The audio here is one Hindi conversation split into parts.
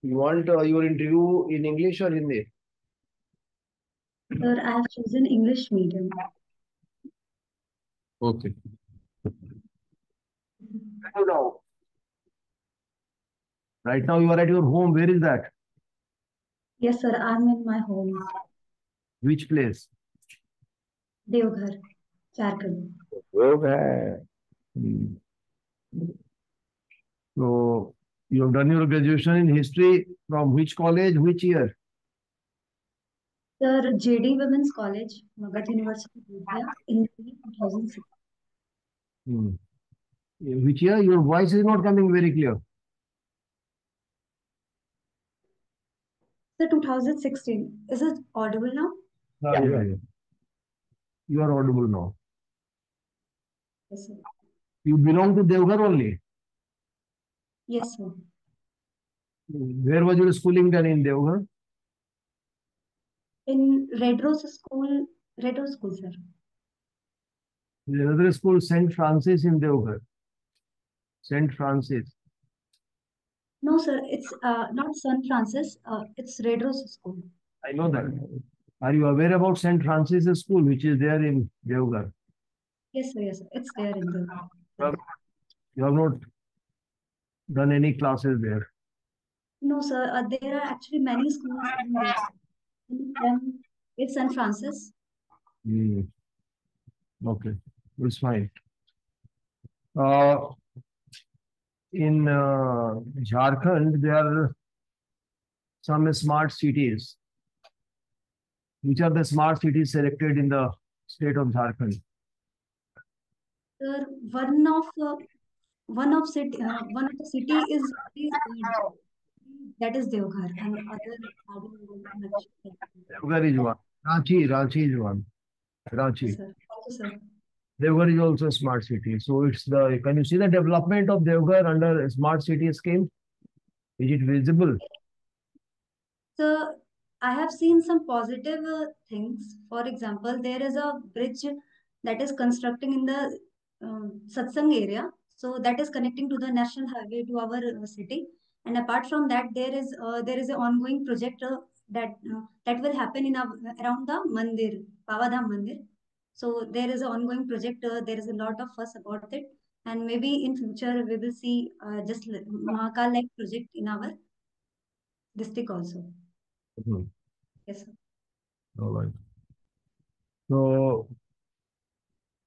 You want your interview in English or Hindi? Sir, I have chosen English medium. Okay. So now, right now you are at your home. Where is that? Yes, sir, I'm in my home, Which place? Deoghar, Jharkhand. Okay. Hmm. So you have done your graduation in history from which college, which year? Sir, JD Women's College, Magadh University, Bodhgaya, in the year 2006. Hmm. Which year? Your voice is not coming very clear. Sir, 2016. Is it audible now? Yeah. You are audible now. Yes, sir. You belong to Devghar only. Yes, sir. Where was your schooling done in Devghar? In Red Rose School, sir. There is another school, St. Francis in Devghar. St. Francis. No, sir, it's not San Francis, it's Red Rose School. I know that. Are you aware about St. Francis School, which is there in Devghar? Yes, sir, it's there in the. You have you have not done any classes there. No, sir, there are actually many schools in there. One of them is San Francis. Hmm. Okay, it's fine. Uh, in Jharkhand, there are some smart cities. Which are the smart cities selected in the state of Jharkhand? Sir, one of the city is that is Deoghar, and other I don't know much. Devghar is one. Ranchi is one. Yes, Ranchi. sir. Thank you, sir. Devghar is also a smart city. So it's the. Can you see the development of Devghar under a smart city scheme? Is it visible? So I have seen some positive things. For example, there is a bridge that is constructing in the Satsang area. So that is connecting to the national highway to our city. And apart from that, there is an ongoing project that will happen in around the Mandir, Pavadham Mandir. So there is an ongoing project. There is a lot of fuss about it, and maybe in future we will see just Mahakal like project in our district also. Mhm. Yes, sir. All right. So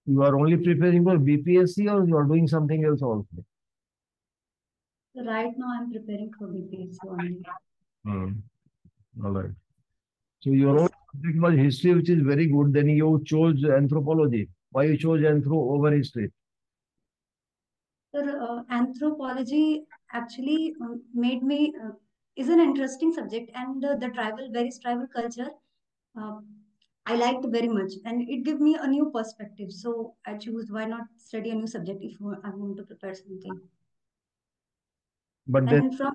you are only preparing for BPSC or you are doing something else also? So right now I'm preparing for BPSC only. Hmm. All right. So your own Yes. subject was history, which is very good. Then you chose anthropology. Why you chose anthro over history? Sir, anthropology actually made me is an interesting subject, and the various tribal culture, uh, I liked very much, and it gave me a new perspective. So I choose why not study a new subject if I want to prepare something. But then And from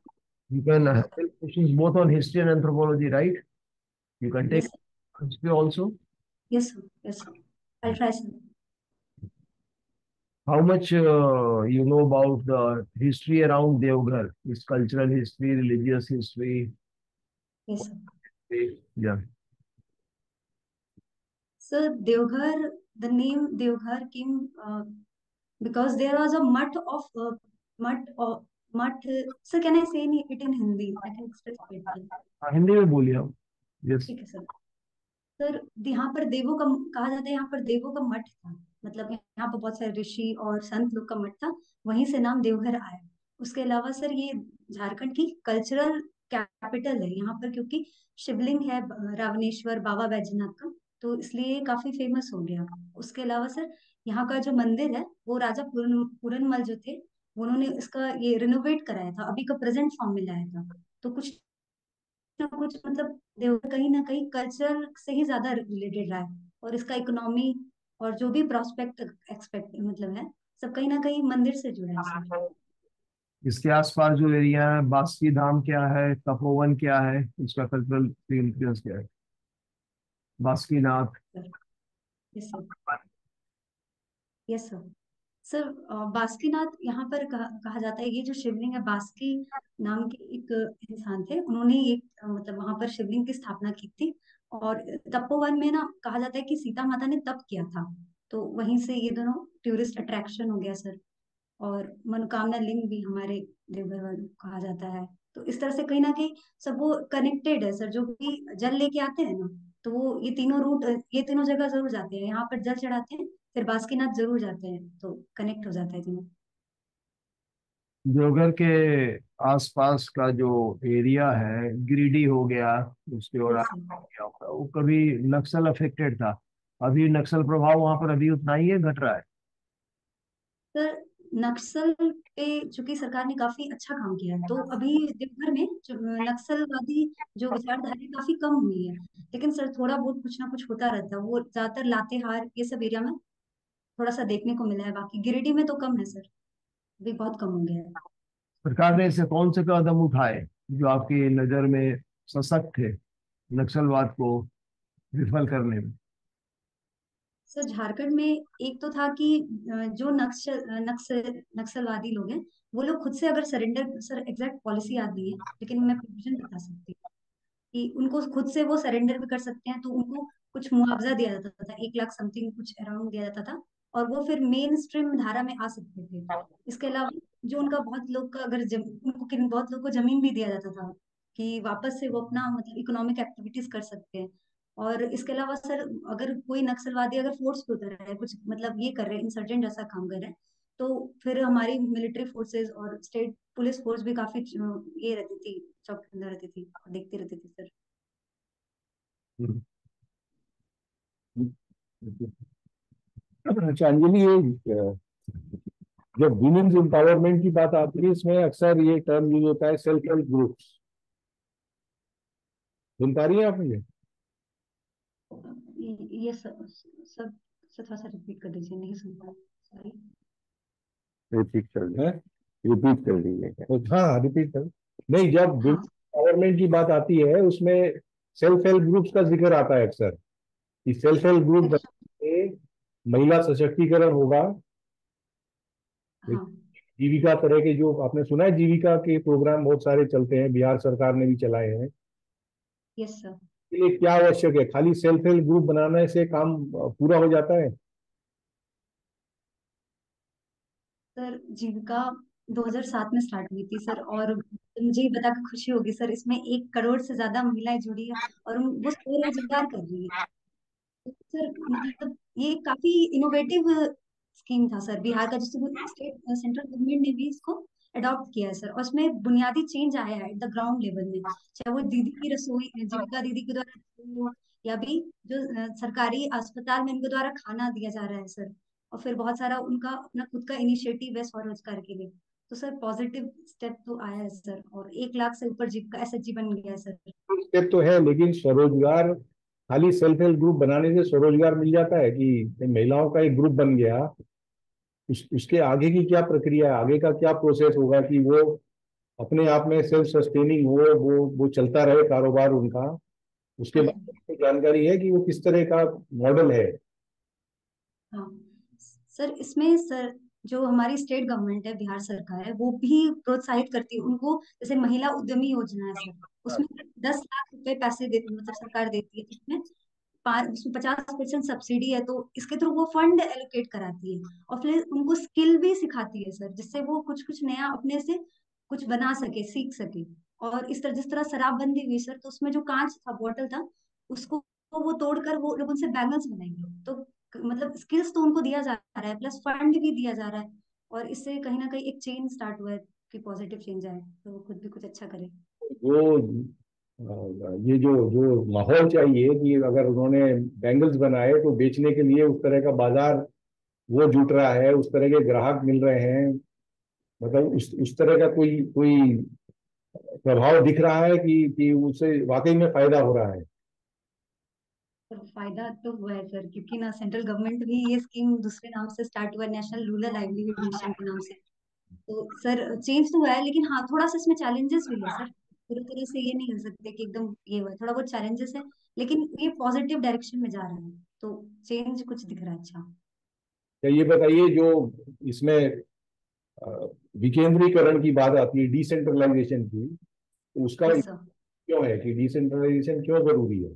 you can handle questions both on history and anthropology, right? You can take yes, history also. yes, sir. I'll try, sir. How much you know about the history around Devghar? Its cultural history, religious history. Yes, sir. Yeah. So Deoghar, the name Deoghar came because there was a mutt of mutt. So can I say it in Hindi? I can express better. हाँ, हिंदी में बोलिए आप. Yes. ठीक है सर. सर यहाँ पर देवों का कहा जाता है, यहाँ पर देवों का मठ था. मतलब यहाँ पर बहुत सारे ऋषि और संत लोग का मठ था. वहीं से नाम देवघर आया. उसके अलावा सर ये झारखंड की कल्चरल कैपिटल है यहाँ पर, क्योंकि शिवलिंग है रावणेश्वर बाबा बैजनाथ का, तो इसलिए ये काफी फेमस हो गया. उसके अलावा सर यहाँ का जो मंदिर है वो राजा पूरनमल जो थे, उन्होंने इसका ये रिनोवेट कराया था, अभी का प्रेजेंट फॉर्म में लाया था. तो कुछ ना कुछ मतलब देवघर कहीं ना कहीं कल्चर से ही ज्यादा रिलेटेड रहा है, और इसका इकोनॉमी और जो भी प्रोस्पेक्ट एक्सपेक्ट मतलब है, सब कहीं ना कहीं मंदिर से जुड़ा है सर. इसके आसपास जो एरिया है, बासुकी धाम क्या है, तपोवन क्या है, उसका कल्चरल सिग्निफिकेंस क्या है? Basukinath. Sir yes sir. Yes sir. Sir Basukinath यहाँ पर कहा जाता है, ये जो शिवलिंग है, बासुकी नाम के एक इंसान थे, उन्होंने ये मतलब वहां पर शिवलिंग की स्थापना की थी। और तपोवन में ना कहा जाता है कि सीता माता ने तप किया था, तो वहीं से ये दोनों टूरिस्ट अट्रैक्शन हो गया सर। और मनोकामना लिंग भी हमारे देवघर वालों को कहा जाता है। तो इस तरह से कहीं ना कहीं सब वो कनेक्टेड है सर, जो भी जल लेके आते हैं ना, तो वो ये तीनों रूट, ये तीनों जगह जरूर जाते हैं, यहाँ पर जल चढ़ाते हैं, फिर बासुकीनाथ जरूर जाते हैं, तो कनेक्ट हो जाता है तीनों। देवघर के आसपास का जो एरिया है, गिरिडीह हो गया, उसके और यस आगे सर। हो गया होगा, वो कभी नक्सल अफेक्टेड था। अभी नक्सल प्रभाव वहां पर अभी उतना ही है, घट रहा है? सर नक्सल पे चूंकि सरकार ने काफी अच्छा काम किया है, तो अभी देवघर में जो नक्सलवादी जो विचारधारा काफी कम हुई है। लेकिन सर थोड़ा बहुत कुछ ना कुछ होता रहता है, वो ज्यादातर लातेहार ये सब एरिया में थोड़ा सा देखने को मिला है, बाकी गिरिडीह में तो कम है सर, अभी बहुत कम हो गया है। सरकार ने ऐसे कौन से कदम उठाए जो आपकी नजर में सशक्त थे नक्सलवाद को विफल करने में? सर झारखंड में एक तो था कि जो नक्सलवादी लोग हैं, वो लोग खुद से अगर सरेंडर, सर एग्जैक्ट पॉलिसी याद नहीं है, लेकिन मैं प्रोविजन बता सकती हूँ कि उनको खुद से वो सरेंडर भी कर सकते हैं, तो उनको कुछ मुआवजा दिया जाता था, 1 लाख समथिंग कुछ अराउंड दिया जाता था, और वो फिर मेन स्ट्रीम धारा में आ सकते थे। इसके अलावा जो उनका बहुत लोग का अगर उनको बहुत लोग को जमीन भी दिया जाता था, कि वापस से वो अपना मतलब इकोनॉमिक एक्टिविटीज कर सकते हैं। और इसके अलावा सर, अगर कोई नक्सलवादी अगर फोर्स पे उतर रहा है, कुछ मतलब ये कर रहे हैं, इंसर्जेंट जैसा काम कर रहे हैं, तो फिर हमारी मिलिट्री फोर्सेस और स्टेट पुलिस फोर्स भी काफी ये रहती थी, चौकन्ना रहती थी, देखती रहती थी सर। हम्म। अच्छा अंजलि, ये जब वुमेन्स एम्पावरमेंट की बात आती है, इसमें अक्सर ये टर्म यूज होता है सेल्फ हेल्प ग्रुप्स। सुन पा रही है आप मुझे? ये सब सब थोड़ा सा रिपीट कर दीजिए, नहीं सुन पाई, सॉरी। रिपीट कर दें, रिपीट कर दीजिए। हाँ रिपीट कर। नहीं, जब वुमेन हाँ। एम्पावरमेंट की बात आती है उसमें सेल्फ हेल्प ग्रुप्स का जिक्र आता है अक्सर, कि सेल्फ हेल्प ग्रुप अच्छा। से महिला सशक्तिकरण होगा। हाँ। जीविका तरह के जो आपने सुना है, जीविका के प्रोग्राम बहुत सारे चलते हैं, बिहार सरकार ने भी चलाए हैं। Yes sir. इसके लिए क्या आवश्यक है? खाली सेल्फ हेल्प ग्रुप बनाने से काम पूरा हो जाता है? सर जीविका 2007 में स्टार्ट हुई थी सर, और मुझे ये बता के खुशी होगी सर, इसमें 1 करोड़ से ज्यादा महिलाएं जुड़ी है, और वो स्वरोजगार कर रही है। तो सर मतलब ये काफी इनोवेटिव स्कीम था सर, बिहार का, जिसको स्टेट सेंट्रल गवर्नमेंट ने भी इसको अडॉप्ट किया है सर, और उसमें बुनियादी चेंज आया है एट द ग्राउंड लेवल में, चाहे वो दीदी की रसोई, जीविका दीदी के द्वारा रसोई हो, या भी जो सरकारी अस्पताल में उनके द्वारा खाना दिया जा रहा है सर, और फिर बहुत सारा उनका अपना खुद का इनिशिएटिव है स्वरोजगार के लिए। तो सर पॉजिटिव स्टेप तो आया है सर, और 1 लाख से ऊपर जीविका एसएचजी बन गया है सर। स्टेप तो है, लेकिन स्वरोजगार खाली सेल्फ हेल्प ग्रुप बनाने से स्वरोजगार मिल जाता है कि महिलाओं का एक ग्रुप बन गया? उसके आगे की क्या प्रक्रिया है, आगे का क्या प्रोसेस होगा कि वो अपने आप में सेल्फ सस्टेनिंग हो, वो चलता रहे कारोबार उनका? उसके हाँ बारे जी। में जानकारी है कि वो किस तरह का मॉडल है? हाँ सर, इसमें सर जो हमारी स्टेट गवर्नमेंट है, बिहार सरकार है, वो भी प्रोत्साहित करती है उनको, जैसे महिला उद्यमी योजना है सर, उसमें 10 लाख रुपए पैसे दे, मतलब सरकार देती है, जिसमें उसमें 50% सब्सिडी है, तो इसके थ्रू वो फंड एलोकेट कराती है, और फिर उनको स्किल भी सिखाती है सर, जिससे वो कुछ कुछ नया अपने से कुछ बना सके, सीख सके। और इस तरह जिस तरह शराबबंदी हुई सर, तो उसमें जो कांच था, बॉटल था, उसको वो तोड़कर वो लोग उनसे बैंगल्स बनाएंगे, तो मतलब स्किल्स तो उनको दिया जा रहा है, प्लस फंड भी दिया जा रहा है, और इससे कहीं ना कहीं एक चेंज स्टार्ट हुआ है कि पॉजिटिव चेंज आए, तो वो खुद भी कुछ अच्छा करे। वो ये जो जो माहौल चाहिए कि अगर उन्होंने बैंगल्स बनाए तो बेचने के लिए उस तरह का बाजार वो जुट रहा है, उस तरह के ग्राहक मिल रहे हैं, मतलब उस तरह का कोई कोई प्रभाव दिख रहा है कि उससे वाकई में फायदा हो रहा है? पर फायदा तो हुआ है सर, क्योंकि ना सेंट्रल गवर्नमेंट भी ये स्कीम दूसरे नाम से स्टार्ट हुआ है, नेशनल रूरल लाइवलीहुड मिशन के नाम से। तो सर चेंज तो हुआ है, लेकिन हाँ थोड़ा सा इसमें चैलेंजेस भी है सर, पूरी तरह से ये नहीं कर सकते कि एकदम ये हुआ है, थोड़ा बहुत चैलेंजेस है, लेकिन ये पॉजिटिव डायरेक्शन में जा रहा है, तो चेंज कुछ दिख रहा है अच्छा। क्या ये बताइए, जो इसमें अ, विकेंद्रीकरण की बात आती है, डिसेंट्रलाइजेशन की, तो उसका यस सर। क्यों है कि डिसेंट्रलाइजेशन क्यों जरूरी है?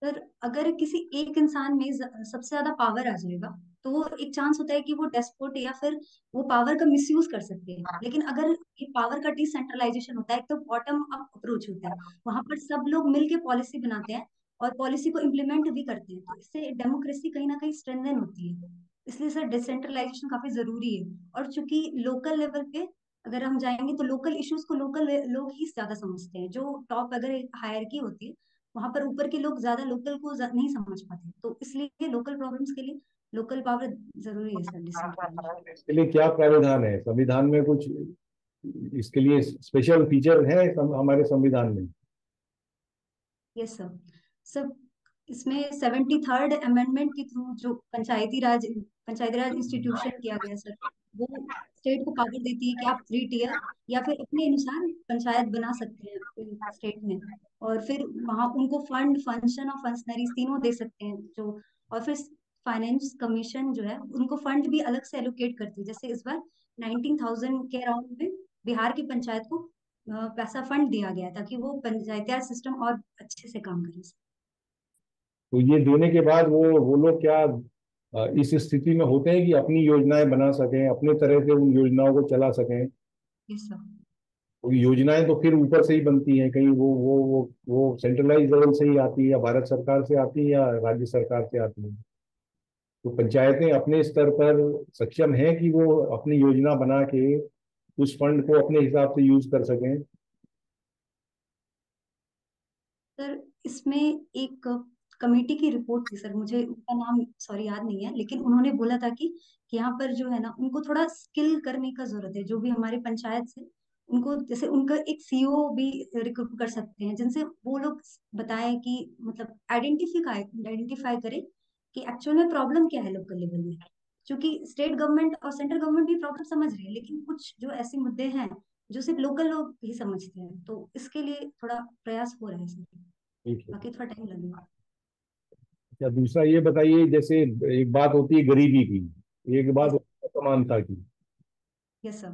सर अगर किसी एक इंसान में सबसे ज्यादा पावर आ जाएगा तो वो एक चांस होता है कि वो डेस्पोट या फिर वो पावर का मिसयूज कर सकते हैं। लेकिन अगर ये पावर का डिसेंट्रलाइजेशन होता है तो बॉटम अप अप्रोच होता है, वहां पर सब लोग मिलके पॉलिसी बनाते हैं और पॉलिसी को इम्प्लीमेंट भी करते हैं, तो इससे डेमोक्रेसी कहीं ना कहीं स्ट्रेंथन होती है। इसलिए सर डिसेंट्रलाइजेशन काफी जरूरी है। और चूंकि लोकल लेवल पे अगर हम जाएंगे तो लोकल इश्यूज को लोकल लोग ही ज्यादा समझते हैं। जो टॉप अगर हायरकी होती है वहां पर ऊपर के लोग ज्यादा लोकल को नहीं समझ पाते, तो इसलिए लोकल प्रॉब्लम्स के लिए लोकल पावर जरूरी है सर डिसेंट्रलाइजेशन। इसके लिए क्या प्रावधान है संविधान में? कुछ इसके लिए स्पेशल फीचर है हमारे संविधान में? Yes sir. सब इसमें 73rd अमेंडमेंट के थ्रू जो पंचायती राज इंस्टीट्यूशन किया गया सर, वो स्टेट को पावर देती है कि आप 3 टियर या फिर अपने अनुसार पंचायत बना सकते हैं स्टेट में। और फिर वहां उनको फंक्शन और फंक्शनरीज तीनों दे सकते हैं जो। और फिर फाइनेंस कमीशन जो है उनको फंड भी अलग से एलोकेट करती है। जैसे इस बार 19,000 के अराउंड में बिहार की पंचायत को पैसा फंड दिया गया ताकि वो पंचायती सिस्टम और अच्छे से काम करे। तो ये देने के बाद वो लोग क्या इस स्थिति में होते हैं कि अपनी योजनाएं बना सकें, अपने तरह से उन योजनाओं को चला सकें? Yes sir. वो योजनाएं तो फिर ऊपर से ही बनती हैं, कहीं वो सेंट्रलाइज लेवल से ही आती है, या भारत सरकार से आती है, या राज्य सरकार से आती है? तो पंचायतें अपने स्तर पर सक्षम हैं कि वो अपनी योजना बना के उस फंड को अपने हिसाब से यूज कर सकें? सर इसमें एक कमेटी की रिपोर्ट थी सर, मुझे उनका नाम सॉरी याद नहीं है, लेकिन उन्होंने बोला था कि यहाँ पर जो है ना उनको थोड़ा स्किल करने का जरूरत है। जो भी हमारे पंचायत से उनको जैसे उनका एक सीईओ भी रिक्रूट कर सकते हैं जिनसे वो लोग बताएं कि मतलब आइडेंटिफाई करें कि एक्चुअल में प्रॉब्लम क्या है लोकल लेवल में। क्योंकि स्टेट गवर्नमेंट और सेंट्रल गवर्नमेंट भी प्रॉब्लम समझ रही है, लेकिन कुछ जो ऐसे मुद्दे हैं जो सिर्फ लोकल लोग ही समझते हैं, तो इसके लिए थोड़ा प्रयास हो रहा है सर। ठीक है। बाकी थोड़ा टाइम लगेगा। अच्छा, दूसरा ये बताइए, जैसे एक बात होती है गरीबी की, एक बात यस। होती है समानता की, यस सर।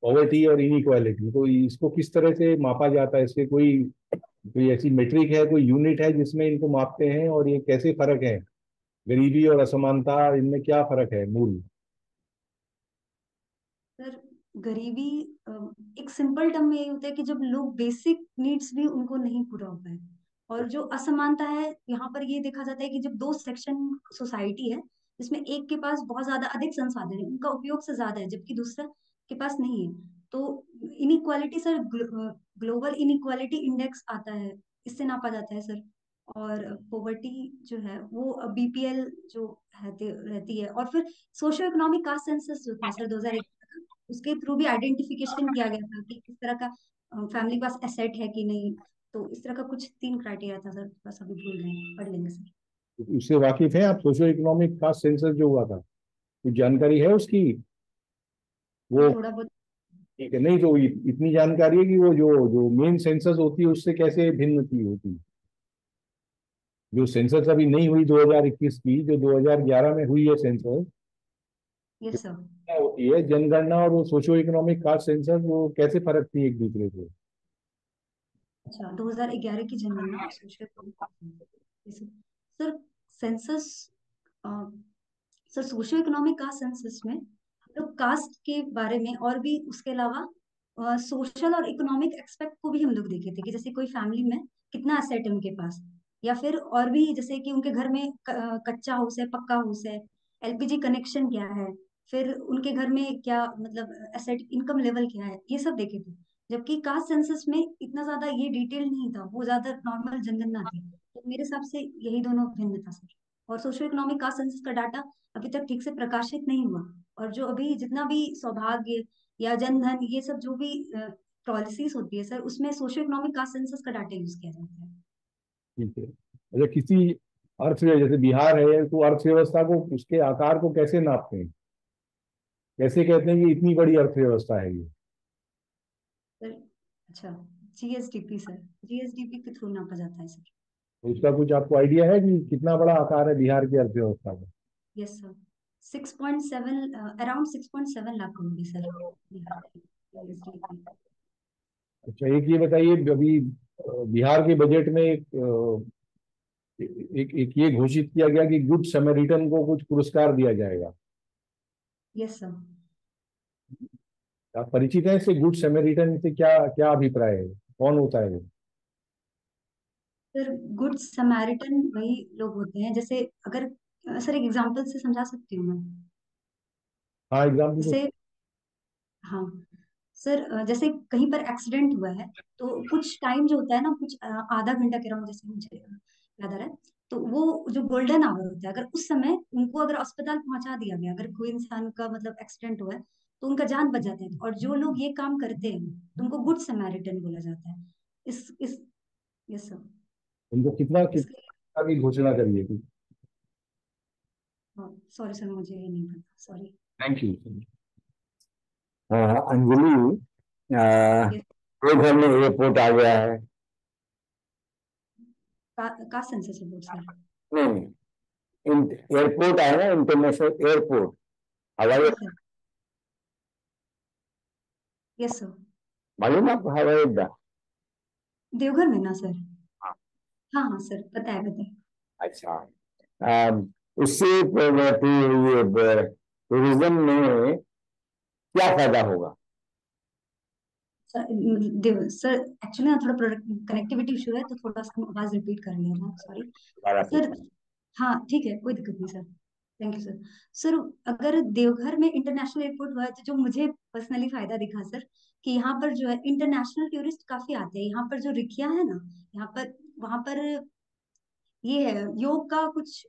पॉवर्टी और इनइक्वालिटी, तो इसको किस तरह से मापा जाता है? इसके कोई कोई ऐसी मेट्रिक है, कोई यूनिट है जिसमें इनको मापते हैं, और ये कैसे फर्क है? गरीबी और असमानता, इनमें क्या फर्क है मूल? सर गरीबी एक सिंपल टर्म में ये होता है कि जब लोग बेसिक नीड्स भी उनको नहीं पूरा हो पाए। और जो असमानता है यहाँ पर ये देखा जाता है कि जब दो सेक्शन सोसाइटी है जिसमें एक के पास बहुत ज्यादा अधिक संसाधन है, उनका उपयोग से ज्यादा है, जबकि दूसरा के पास नहीं है, तो inequality sir global inequality index आता है, इससे नापा जाता है सर। और पॉवर्टी जो है वो बीपीएल जो रहती है। और फिर सोशियो इकोनॉमिक कास्ट सेंसस जो था सर 2001, उसके थ्रू भी आइडेंटिफिकेशन किया गया था कि किस तरह का फैमिली के पास एसेट है कि नहीं। तो इस तरह का कुछ 3 क्राइटेरिया था सर, बस अभी भूल गए हैं, पढ़ लेंगे सर। उससे वाकिफ हैं आप? सोशियो इकोनॉमिक कास्ट सेंसस जो हुआ था, कुछ जानकारी है उसकी? सर वो थोड़ा बहुत। ठीक है, नहीं तो इतनी जानकारी है कि वो जो जो मेन सेंसस होती है उससे कैसे भिन्न थी होती? जो सेंसस अभी नहीं हुई 2021 की, जो 2011 में हुई है सेंसस, यस सर। क्या होती है जनगणना, और वो सोशियो इकोनॉमिक कास्ट सेंसस, वो कैसे फर्क थी एक दूसरे से? अच्छा 2011 की जनगणना और social sir census sir socio economic caste census में हम लोग कास्ट के बारे में और भी उसके अलावा सोशल और इकोनॉमिक एक्सपेक्ट को भी हम लोग देखे थे कि जैसे कोई फैमिली में कितना एसेट है उनके पास, या फिर और भी जैसे कि उनके घर में कच्चा हाउस है पक्का हाउस है, एलपीजी कनेक्शन क्या है, फिर उनके घर में क्या मतलब एसेट इनकम लेवल क्या है, ये सब देखे थे। जबकि कास्ट सेंसस में इतना ज्यादा ये डिटेल नहीं था, वो ज्यादा नॉर्मल जनगणना थी, तो मेरे हिसाब से यही दोनों भिन्न था सर। और सोशियो इकोनॉमिक कास्ट सेंसस का डाटा अभी तक ठीक से प्रकाशित नहीं हुआ। और जो अभी जितना भी सौभाग्य या जनधन ये सब जो भी पॉलिसीज होती है सर, उसमें सोशियो इकोनॉमिक कास्ट सेंसस का डाटा यूज किया जाता है। ठीक है। अच्छा, किसी जैसे बिहार है, तो अर्थव्यवस्था को, उसके आकार को कैसे नापते हैं? कैसे कहते हैं कि इतनी बड़ी अर्थव्यवस्था है ये? सर अच्छा जीएसडीपी सर, जीएसडीपी के थ्रू नापा जाता है सर। तो उसका कुछ आपको आइडिया है कि कितना बड़ा आकार है बिहार की अर्थव्यवस्था का? Yes sir, 6.7, around 6.7 lakh crore sir Bihar की GDP। अच्छा, एक ये बताइए, अभी बिहार के बजट में एक ये घोषित किया गया कि गुड समैरिटन को कुछ पुरस्कार दिया जाएगा। Yes sir. आप परिचित हैं इससे? गुड समैरिटन से क्या क्या अभिप्राय है, कौन होता है वो? सर गुड समैरिटन वही लोग होते हैं, जैसे अगर सर एक एग्जांपल से समझा सकती हूँ मैं। हाँ, एग्जाम्पल तो। जैसे, हाँ सर, जैसे कहीं पर एक्सीडेंट हुआ है तो कुछ टाइम जो होता है ना, कुछ आधा घंटा कह रहा हूँ जैसे मुझे याद आ रहा है, तो वो जो गोल्डन आवर होता है, अगर उस समय उनको अगर अस्पताल पहुंचा दिया गया, अगर कोई इंसान का मतलब एक्सीडेंट हुआ है तो उनका जान बच जाता है, और जो लोग ये काम करते हैं तो उनको गुड समैरिटन बोला जाता है। इस यस सर। उनको कितना इसके कितना की घोषणा करिए थी? सॉरी सर, मुझे ये नहीं पता, sorry. Thank you. Anjali, yes. मेरे घर में एयरपोर्ट आ गया है। का सेंसस रिपोर्ट सर? नहीं, एयरपोर्ट है ना, इंटरनेशनल एयरपोर्ट, हवाई। Yes sir. Yes sir. मालूम है आपको हवाई अड्डा? देवघर में ना सर? हाँ। हाँ हाँ सर, पता है पता है। अच्छा। उससे ये टूरिज्म में क्या फायदा होगा? सर सर एक्चुअली ना थोड़ा प्रोडक्ट कनेक्टिविटी इशू है, तो थोड़ा सा आवाज रिपीट कर लेना, सॉरी दोबारा सर। पूछना। हाँ ठीक है, कोई दिक्कत नहीं sir. Thank you sir. Sir अगर देवघर में इंटरनेशनल एयरपोर्ट हुआ है तो जो मुझे पर्सनली फायदा दिखा सर, कि यहाँ पर जो है इंटरनेशनल टूरिस्ट काफी आते हैं। यहाँ पर जो रिकिया है ना, यहाँ पर, वहां पर ये है योग का कुछ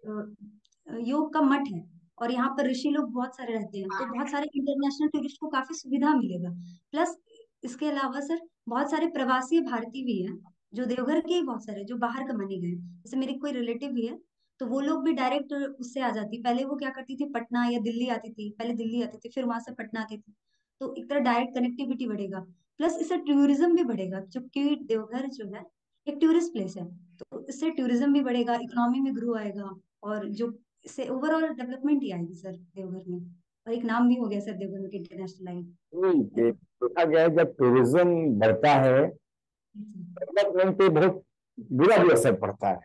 योग का मठ है, और यहाँ पर ऋषि लोग बहुत सारे रहते हैं, तो बहुत सारे इंटरनेशनल टूरिस्ट को काफी सुविधा मिलेगा। प्लस इसके अलावा सर बहुत सारे प्रवासी भारतीय भी हैं, जो देवघर के ही बहुत सारे जो बाहर कमाने गए हैं। जैसे मेरी कोई रिलेटिव भी है, तो वो लोग भी डायरेक्ट उससे आ जाती। पहले वो क्या करती थी, पटना या दिल्ली आती थी, पहले दिल्ली आती थी फिर वहां से पटना आती थी। तो एक तरह डायरेक्ट कनेक्टिविटी बढ़ेगा, प्लस इससे टूरिज्म भी बढ़ेगा, क्योंकि देवघर जो है एक टूरिस्ट प्लेस है। तो इससे टूरिज्म भी बढ़ेगा, इकोनॉमी में ग्रो आएगा, और जो इससे ओवरऑल डेवलपमेंट ही आएगी सर देवघर में। और एक नाम भी हो गया सर देवघर में इंटरनेशनल लाइन। नहीं, देखा गया है, जब टूरिज्म बढ़ता है डेवलपमेंट पे बहुत बुरा भी असर पड़ता है।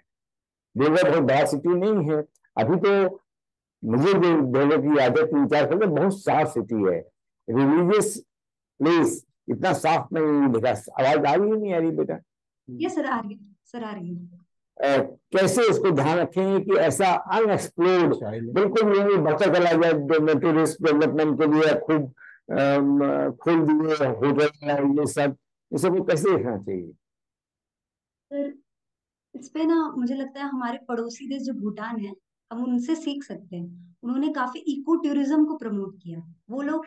देवघर बहुत बड़ा सिटी नहीं है अभी तो। मुझे जो देवघर की आदत 3-4 साल से, बहुत साफ सिटी है, रिलीजियस प्लेस, इतना साफ नहीं देखा। आवाज आ रही है नहीं आ रही बेटा? ये सर आ रही है, सर आ रही है। कैसे इसको ध्यान रखेंगे कि ऐसा अनएक्सप्लोर्ड बिल्कुल ये बढ़ता चला जाए, टूरिस्ट डेवलपमेंट के लिए खूब खोल दिए होटल, ये सब को कैसे देखना चाहिए? सर इस पे ना मुझे लगता है हमारे पड़ोसी देश जो भूटान है, हम उनसे सीख सकते हैं। उन्होंने काफी इको टूरिज्म को प्रमोट किया। वो लोग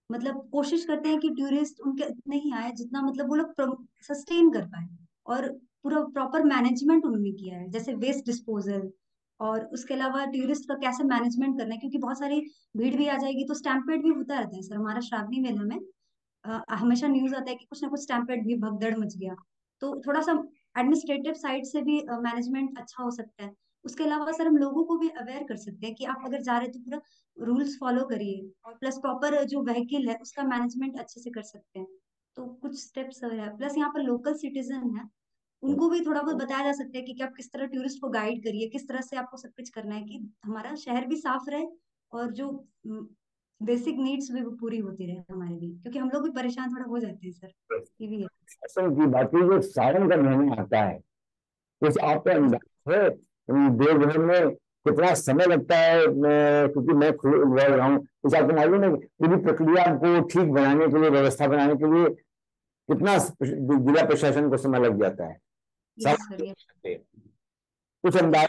मतलब कोशिश करते हैं कि टूरिस्ट उनके इतने ही आए जितना मतलब वो लोग सस्टेन कर पाए, और पूरा प्रॉपर मैनेजमेंट उन्होंने किया है, जैसे वेस्ट डिस्पोजल, और उसके अलावा टूरिस्ट का कैसे मैनेजमेंट करना है, क्योंकि बहुत सारी भीड़ भी आ जाएगी तो स्टैम्पेड भी होता रहता है सर। हमारा श्रावणी मेला में हमेशा न्यूज आता है कि कुछ ना कुछ स्टैम्पेड भी भगदड़ मच गया। तो थोड़ा सा एडमिनिस्ट्रेटिव साइड से भी मैनेजमेंट अच्छा हो सकता है। उसके अलावा सर हम लोगों को भी अवेयर कर सकते हैं कि आप अगर जा रहे हैं तो पूरा रूल्स फॉलो करिए, और प्लस प्रॉपर जो व्हीकल है उसका मैनेजमेंट अच्छे से कर सकते हैं। तो कुछ स्टेप्स है, प्लस यहाँ पर लोकल सिटीजन है, उनको भी थोड़ा बहुत बताया जा सकता है कि आप किस तरह टूरिस्ट को गाइड करिए, किस तरह से आपको सब कुछ करना है कि हमारा शहर भी साफ रहे, और जो बेसिक नीड्स भी वो पूरी होती रहे हमारे भी, क्योंकि हम लोग भी परेशान थोड़ा हो जाते हैं सर, ये भी है। असल की बात है, जो सावन का महीना आता है, कुछ आपको यस। अंदाज है देवघर में कितना समय लगता है? क्योंकि मैं खुद रह रहा हूँ, कुछ आपको मालूम है पूरी प्रक्रिया को ठीक बनाने के लिए, व्यवस्था बनाने के लिए कितना जिला प्रशासन को समय लग जाता है? Yes sir. यस समय कुछ अंदाज?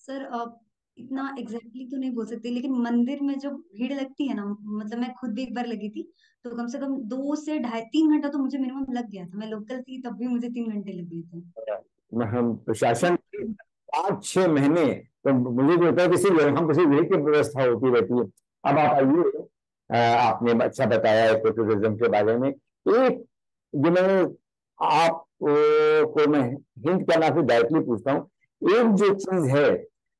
सर, अब इतना एग्जैक्टली तो नहीं बोल सकते, लेकिन मंदिर में जो भीड़ लगती है ना, मतलब मैं खुद भी एक बार लगी थी, तो कम से कम 2 से ढाई 3 घंटा तो मुझे मिनिमम लग गया था। मैं लोकल थी तब भी मुझे 3 घंटे लग गए थे। हम प्रशासन 5-6 महीने, तो मुझे जो होता है किसी हम किसी वे की व्यवस्था होती रहती है। अब आप आइए, आपने अच्छा बताया इको टूरिज्म के बारे में। एक जो मैंने आप को मैं हिंट करना फिर डायरेक्टली पूछता हूँ। एक जो चीज है,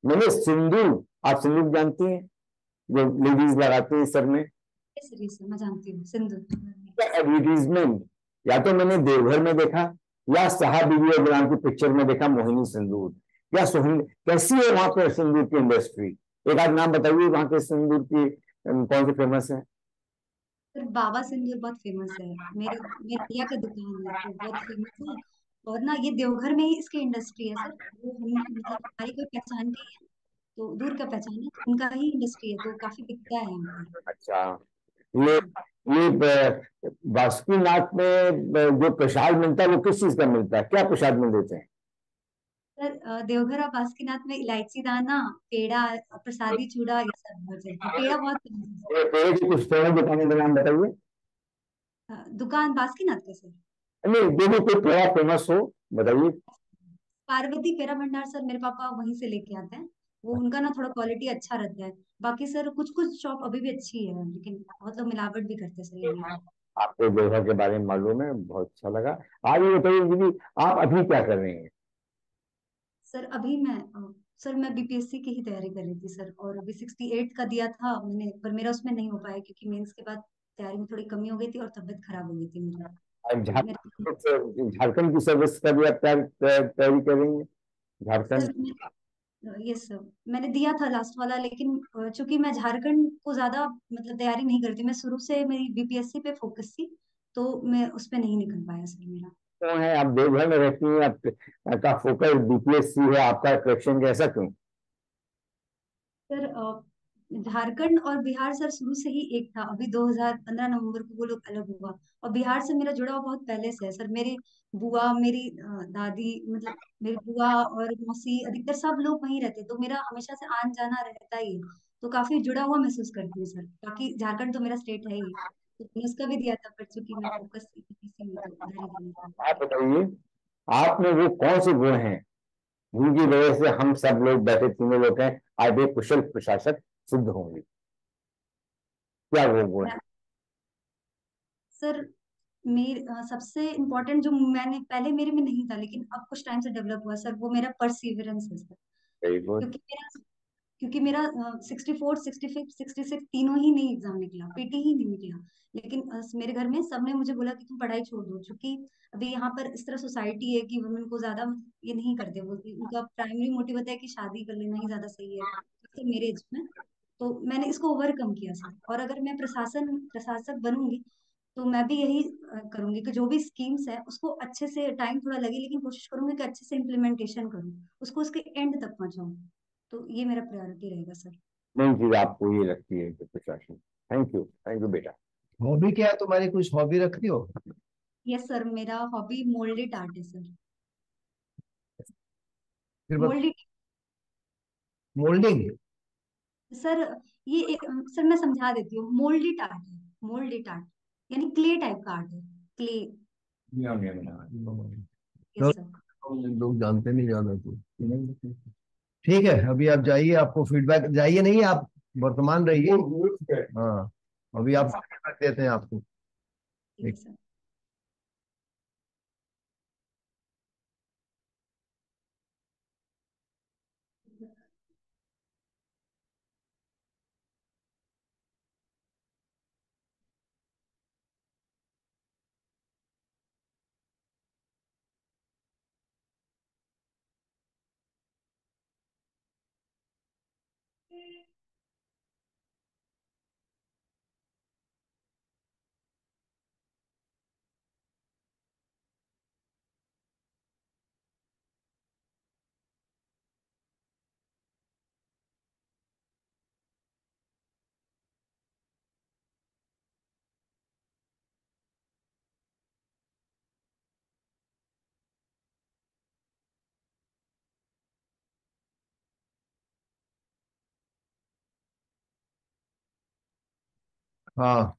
मैंने सिंदूर, आप सिंदूर जानती हैं जो लेडीज लगाती हैं सर में, केसरी सर, मैं जानती हूँ सिंदूर। एडवर्टीजमेंट या तो मैंने देवघर में देखा या साहब बीबी और गुलाम की पिक्चर में देखा मोहिनी सिंदूर। क्या सोहिनी, कैसी है वहां पर सिंदूर की इंडस्ट्री? एक आध नाम बताइए वहां के सिंदूर की, कौन सी फेमस है? सर बाबा सिंदूर बहुत फेमस है, मेरे भैया का दुकान है तो बहुत फेमस है। और ना ये देवघर में ही इसकी इंडस्ट्री है सर, वो हम मतलब हमारी कोई पहचान नहीं है, तो दूर का पहचान है, तो उनका ही इंडस्ट्री है, तो काफी बिकता है यहाँ पर। अच्छा, ये बासुकीनाथ में जो प्रसाद मिलता है वो किस चीज का मिलता है, क्या प्रसाद में देते हैं? सर देवघर और बासुकीनाथ में इलायची दाना, पेड़ा, प्रसादी चूड़ा, ये सब बहुत चलता है। पेड़ा बहुत फेमस है। ये पेड़ की कुछ फेमस दुकानों के नाम बताइए। दुकान बासुकीनाथ का सर, नहीं, जो भी कोई पेड़ा फेमस हो बताइए। पार्वती पेड़ा भंडार सर, मेरे पापा वहीं से लेके आते हैं। वो उनका ना थोड़ा क्वालिटी अच्छा रहता है। बाकी सर कुछ कुछ शॉप अभी भी अच्छी है, लेकिन बहुत लोग मिलावट भी करते हैं सर, ये भी है। आपको देवघर के बारे में मालूम है, बहुत अच्छा लगा। आज ये बताइए दीदी, आप अभी क्या कर रहे हैं? सर अभी सर मैं बीपीएससी की ही तैयारी कर रही थी सर, और अभी 68 का दिया था मैंने, पर मेरा उसमें नहीं हो पाया क्योंकि मेंस के बाद तैयारी में थोड़ी कमी हो गई थी और तबीयत खराब हो गई थी मेरी। आज तो मेरे झारखंड की सर्विस का भी आप तैयारी करेंगे? झारखंड। सर यस सर, मैंने दिया था लास्ट वाला, लेकिन चूंकि मैं झारखंड को ज्यादा मतलब तैयारी नहीं करती, मैं शुरू से मेरी बीपीएससी पे फोकस थी, तो मैं उस पे नहीं निकल पाया सर मेरा। क्यों है, आप देवघर में रहती हैं, आपका फोकस बीपीएससी है, आपका करेक्शन कैसा क्यों? सर झारखंड और बिहार सर शुरू से ही एक था, अभी 2015 नवंबर को वो लोग अलग हुआ। और बिहार से मेरा जुड़ाव बहुत पहले से है सर, मेरे बुआ, मेरी दादी, मतलब मेरी बुआ और मौसी अधिकतर सब लोग वहीं रहते, तो मेरा हमेशा से आन जाना रहता ही है। तो काफी जुड़ा हुआ महसूस करती हूँ सर। बाकी झारखंड तो मेरा स्टेट है ही, तो मैंने उसका भी दिया था, पर चूंकि मैं फोकस इसी में, तो उधर ही देना था। आप बताइए, आप में वो कौन से गुण हैं जिनकी वजह से हम सब लोग बैठे तीनों लोग हैं आज एक कुशल प्रशासक सिद्ध होंगे? क्या वो गुण है? सर सबसे इम्पोर्टेंट जो मैंने पहले मेरे में नहीं था, लेकिन अब कुछ टाइम से डेवलप हुआ सर, वो मेरा परसिवरेंस है सर। Very good. क्योंकि मेरा 64, 65, 66 तीनों ही नहीं एग्जाम निकला, पीटी ही नहीं निकला। लेकिन मेरे घर में सबने मुझे बोला कि तुम पढ़ाई छोड़ दो, क्योंकि अभी यहाँ पर इस तरह सोसाइटी है कि वुमेन को ज्यादा ये नहीं करते, वो उनका प्राइमरी मोटिव होता है कि शादी कर लेना ही ज्यादा सही है, तो मेरे एज में। तो मैंने इसको ओवरकम किया सर, और अगर मैं प्रशासक बनूंगी, तो मैं भी यही करूंगी कि जो भी स्कीम्स है उसको अच्छे से, टाइम थोड़ा लगे लेकिन कोशिश करूंगी कि अच्छे से इम्प्लीमेंटेशन करूँ, उसको उसके एंड तक पहुंचाऊं। तो ये मेरा प्रायोरिटी रहेगा सर। नई चीज आपको ये लगती है कि प्रशासन। थैंक यू बेटा। हॉबी क्या है तुम्हारी, कुछ हॉबी रखती हो? यस सर, मेरा हॉबी मोल्डेड आर्ट है सर। फिर मोल्डेड मोल्डिंग। सर, ये एक सर मैं समझा देती हूँ, मोल्डेड आर्ट है। मोल्डेड आर्ट यानी क्ले टाइप का आर्ट है, क्ले। Yes sir. लोग जानते नहीं ज्यादा तो। ठीक है, अभी आप जाइए, आपको फीडबैक, जाइए नहीं आप, वर्तमान रहिए। हाँ, अभी आप फीडबैक देते हैं आपको। ठीक है सर। हाँ,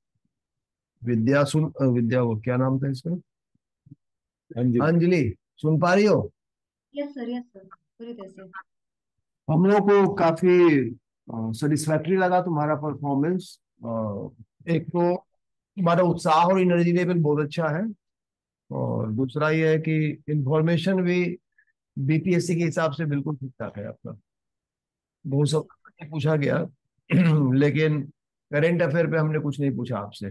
विद्या, वो क्या नाम था इसका? अंजलि। अंजलि, सुन पा रही हो? यस सर, यस सर, पूरी तरह से। हम लोग को काफी सेटिस्फैक्ट्री लगा तुम्हारा परफॉर्मेंस। एक तो तुम्हारा उत्साह और एनर्जी लेवल बहुत अच्छा है। और दूसरा ये है कि इंफॉर्मेशन भी बीपीएससी के हिसाब से बिल्कुल ठीक ठाक है आपका। बहुत सब पूछा गया लेकिन करंट अफेयर पे हमने कुछ नहीं पूछा आपसे।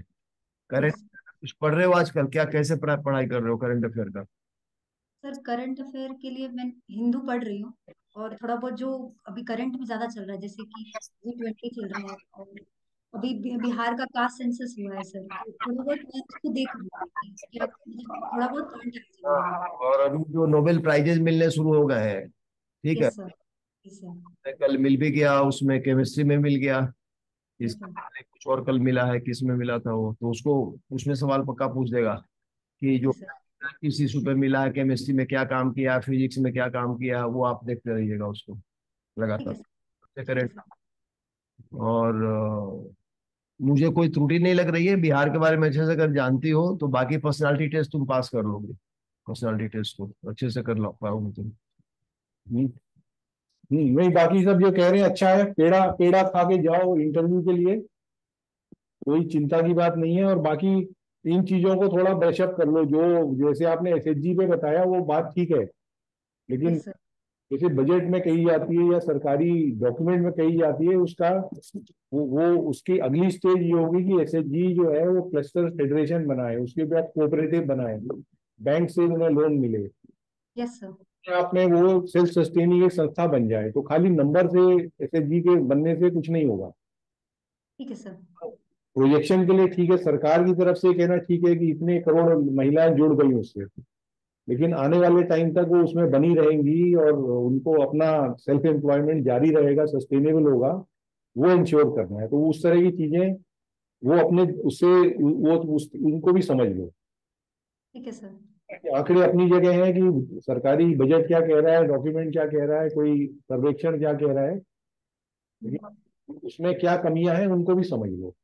करंट यस कुछ पढ़ रहे हो आजकल, क्या कैसे पढ़ाई कर रहे हो करंट अफेयर का? सर, करंट अफेयर के लिए मैं हिंदू पढ़ रही हूँ, और थोड़ा बहुत जो अभी करंट में ज्यादा चल रहा है, जैसे कि G20 चल रहा है, और अभी बिहार का कास्ट सेंसस हुआ है सर, तो थोड़ा बहुत मैं उसको देख रही हूँ कि क्या मतलब थोड़ा बहुत करंट अफेयर मेरे लिए। और अभी जो नोबेल प्राइजेज मिलने शुरू हो गए हैं, ठीक है, यस सर। Yes sir. कल मिल भी गया, उसमें केमिस्ट्री में मिल गया, यस इसका सर। पहले कुछ और कल मिला है, किस में मिला था वो, तो उसको उसमें सवाल पक्का पूछ देगा कि जो यस सर। किस इशू पे मिला है, केमिस्ट्री में क्या काम किया, फिजिक्स में क्या काम किया, वो आप देखते रहिएगा उसको ठीक लगातार। है सर। ठीक है करेंट। सर। और मुझे कोई त्रुटि नहीं लग रही है, बिहार के बारे में अच्छे से अगर जानती हो तो बाकी पर्सनालिटी टेस्ट तुम पास कर लोगे, पर्सनालिटी टेस्ट को अच्छे से कर लो पाओगे तुम। हम्म, नहीं, बाकी सब जो कह रहे हैं अच्छा है, पेड़ा पेड़ा खा के जाओ इंटरव्यू के लिए, कोई चिंता की बात नहीं है। और बाकी इन चीजों को थोड़ा ब्रशअप कर लो, जो जैसे आपने एसएचजी पे बताया वो बात ठीक है, लेकिन यस सर। जैसे बजट में कही जाती है या सरकारी डॉक्यूमेंट में कही जाती है, उसका वो उसकी अगली स्टेज ये होगी कि एसएचजी जो है वो क्लस्टर फेडरेशन बनाए, उसके बाद कोऑपरेटिव बनाए, बैंक से उन्हें लोन मिले, यस सर। आप में वो सेल्फ सस्टेनिंग एक संस्था बन जाए। तो खाली नंबर से एसएचजी के बनने से कुछ नहीं होगा। ठीक है सर। प्रोजेक्शन के लिए ठीक है, सरकार की तरफ से कहना ठीक है कि इतने करोड़ महिलाएं जुड़ गई उससे, लेकिन आने वाले टाइम तक वो उसमें बनी रहेंगी और उनको अपना सेल्फ एम्प्लॉयमेंट जारी रहेगा, सस्टेनेबल होगा, वो इंश्योर करना है। तो उस तरह की चीजें वो अपने उससे उनको भी समझ लो। ठीक है सर। आंकड़े अपनी जगह है कि सरकारी बजट क्या कह रहा है, डॉक्यूमेंट क्या कह रहा है, कोई सर्वेक्षण क्या कह रहा है, हम्म, लेकिन उसमें क्या कमियां हैं उनको भी समझ लो।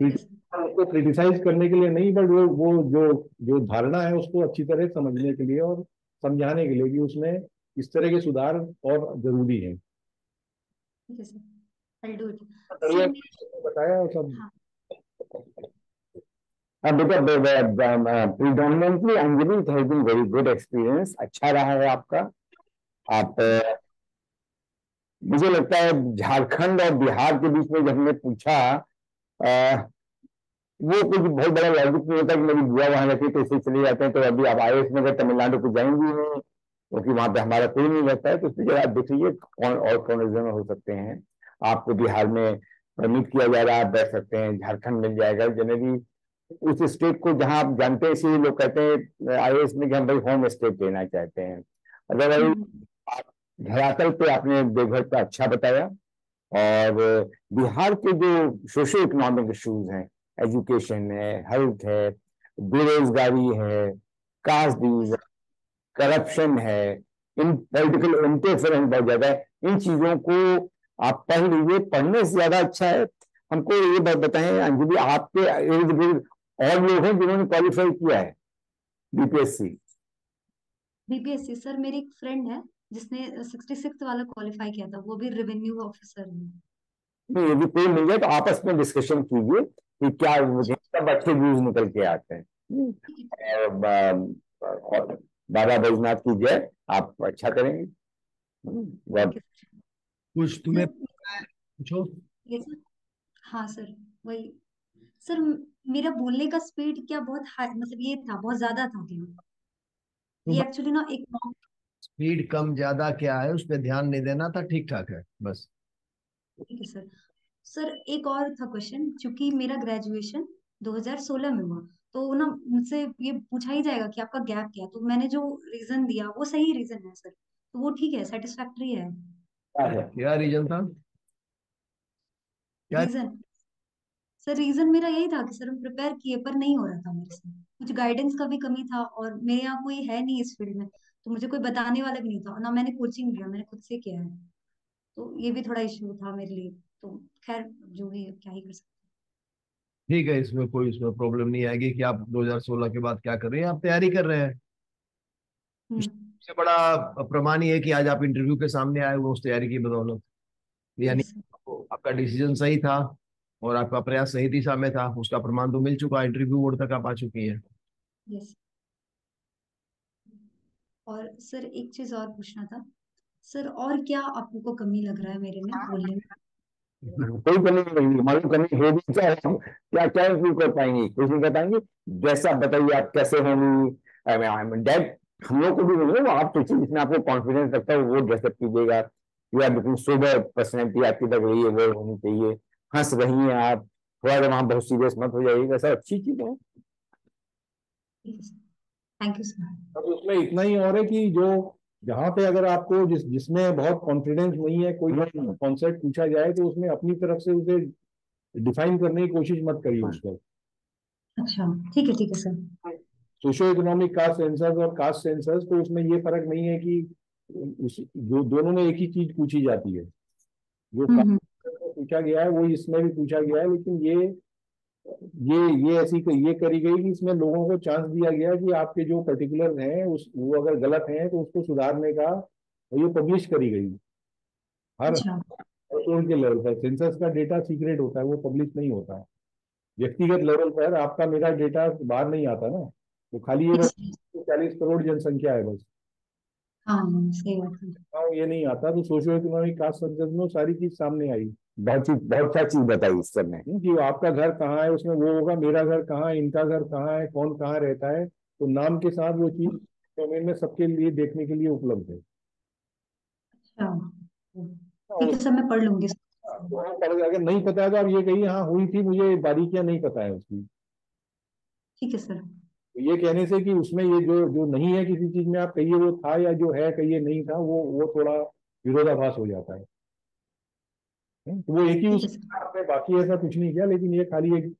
ठीक है सर। उसको क्रिटिसाइज करने के लिए नहीं, बट वो जो जो धारणा है उसको अच्छी तरह समझने के लिए और समझाने के लिए कि उसमें इस तरह के सुधार और जरूरी है। ठीक है सर। I do it. बढ़िया सर मेरा। बताया और सब। हाँ। बेटा predominantly Anjali, it has been very good experience, अच्छा रहा है आपका। आप मुझे लगता है झारखंड और बिहार के बीच में जब हमने पूछा, अ, वो कुछ बहुत बड़ा लॉजिक नहीं होता कि मेरी बुआ वहां रहती है तो इससे चले जाते हैं, तो अभी आप आईएएस में अगर तमिलनाडु को जाएंगी नहीं क्योंकि वहां पे हमारा कोई नहीं रहता है, तो इसलिए जरा आप देख लीजिए कौन और कौन रीजन हो सकते हैं। आपको बिहार में परमिट किया जा रहा है, आप बैठ सकते हैं, झारखंड मिल जाएगा जनरली उस स्टेट को जहां आप जानते हैं, इसीलिए लोग कहते हैं आईएएस में कि हम भाई होम स्टेट लेना चाहते हैं। अदरवाइज हम्म, आप धरातल पे आपने देवघर का अच्छा बताया। और बिहार के जो सोशो इकोनॉमिक इश्यूज हैं, एजुकेशन है, हेल्थ है, बेरोजगारी है, कास्ट डिवीजन, करप्शन है, इन पॉलिटिकल इंटरफेरेंस बहुत ज्यादा है, इन चीजों को आप पढ़ लीजिए। पढ़ने से ज्यादा अच्छा है हमको ये बात बताएं अंजलि, आपके इर्द गिर्द और लोग हैं जिन्होंने क्वालिफाई किया है बीपीएससी? बीपीएससी सर, मेरी एक फ्रेंड है जिसने 66 वाला क्वालिफाई किया था, वो भी रेवेन्यू ऑफिसर है। नहीं, यदि कोई मिल जाए तो आपस में डिस्कशन कीजिए कि क्या सब अच्छे व्यूज निकल के आते हैं। ठीक है। और बाबा बैजनाथ की जय, आप अच्छा करेंगे। ठीक है कुछ तुम्हें सर। पूछो। ये सर। हाँ सर। वही सर, मेरा बोलने का स्पीड क्या बहुत हाई, मतलब ये था, बहुत ज्यादा था क्या? ये तुम्हारा एक्चुअली ना एक। स्पीड कम ज्यादा क्या है उस पर ध्यान नहीं देना था, ठीक ठाक है बस। ठीक है सर। सर एक और था क्वेश्चन, क्योंकि मेरा ग्रेजुएशन 2016 में हुआ, तो ना मुझसे ये पूछा ही जाएगा कि आपका गैप क्या है, तो मैंने जो रीजन दिया वो सही रीजन है सर, तो वो ठीक है, सेटिस्फैक्ट्री है? क्या है? क्या रीजन था? क्या? रीजन सर, रीजन मेरा यही था कि सर हम प्रिपेयर किए पर नहीं हो रहा था मेरे से, कुछ गाइडेंस का भी कमी था, और मेरे यहाँ कोई है नहीं इस फील्ड में, तो मुझे कोई बताने वाला भी नहीं था, और ना मैंने कोचिंग लिया, मैंने खुद से किया है, तो ये भी थोड़ा इश्यू था मेरे लिए। तो खैर, जो भी है, क्या ही कर सकते ठीक है, इसमें कोई इसमें प्रॉब्लम नहीं आएगी कि आप 2016 के बाद क्या कर रहे हैं, आप तैयारी कर रहे हैं। हैं। सबसे बड़ा प्रमाण ये है कि आज आप इंटरव्यू के सामने आए हुए उस तैयारी की बदौलत, यानी यस सर। आपका डिसीजन सही था और आपका प्रयास सही दिशा में था, उसका प्रमाण तो मिल चुका, इंटरव्यू बोर्ड तक आप आ चुकी हैं। यस। और सर एक चीज और पूछना था सर, और क्या आपको को कमी लग रहा है मेरे में बोलने में? कोई कमी नहीं रहेगी, मालूम कमी है भी क्या है, क्या क्या improve कर पाएंगे, कुछ नहीं कर पाएंगे। जैसा आप बताइए आप कैसे होंगी डेट, हम लोग को भी नहीं है, वो आप सोचिए जिसमें आपको कॉन्फिडेंस लगता है वो ड्रेसअप कीजिएगा। You are looking sober, personality आपकी लग रही है वो होनी चाहिए, हंस रही हैं आप, थोड़ा सा वहां बहुत सीरियस मत हो जाइएगा, सब अच्छी चीज है। ठीक है सर, थैंक यू सर। अब उसमें इतना ही और है कि जो जहाँ पे अगर आपको जिसमें बहुत कॉन्फिडेंस नहीं है, कोई कॉन्सेप्ट पूछा जाए तो उसमें अपनी तरफ से उसे डिफाइन करने की कोशिश मत करिए उसको। अच्छा ठीक है sir. Socio economic caste census और कास्ट सेंसस, तो उसमें ये फर्क नहीं है कि जो दोनों में एक ही चीज पूछी जाती है। जो हम्म। कास्ट में पूछा गया है वो इसमें भी पूछा गया है, लेकिन ये ये ऐसी ये करी गई कि इसमें लोगों को चांस दिया गया कि आपके जो पर्टिकुलर हैं उस वो अगर गलत हैं तो उसको सुधारने का, और ये पब्लिश करी गई हर अच्छा फ्लोर के लेवल पर। सेंसस का डेटा सीक्रेट होता है, वो पब्लिश नहीं होता है। व्यक्तिगत लेवल पर आपका मेरा डेटा बाहर नहीं आता ना, तो खाली ये ठीक बस सर। 40 करोड़ जनसंख्या है बस, हाँ सही बात है। हाँ, ये नहीं आता। तो सोशियो इकोनॉमिक कास्ट सेंसस में वो सारी चीज सामने आई बहुत अच्छा चीज बताई इस सब में। कि आपका घर कहाँ है, उसमें वो होगा मेरा घर कहाँ है, इनका घर कहाँ है, कौन कहाँ रहता है, तो नाम के साथ वो चीज डोमेन में सबके लिए देखने के लिए उपलब्ध है। अच्छा और ठीक है सर, मैं पढ़ लूंगी। अगर नहीं पता है तो आप ये कहिए हाँ हुई थी, मुझे बारीकियां नहीं पता है उसकी। ठीक है सर। तो ये कहने से कि उसमें ये जो जो नहीं है किसी चीज में, आप कहिए वो था, या जो है कहिए नहीं था, वो थोड़ा विरोधाभास हो जाता है। तो वो एक ही ठीक है सर। उसमें बाकी ऐसा कुछ नहीं किया, लेकिन ये खाली एक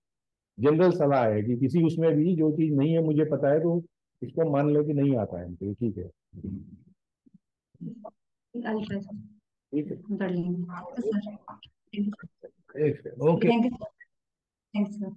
जनरल सलाह है कि किसी उसमें भी जो चीज नहीं है मुझे पता है तो इसको मान लो कि नहीं आता है, तो ठीक है। आई ट्राई सर, ठीक है। हम पढ़ लेंगे। ठीक है sir. Okay. Thank you sir. Thank you sir.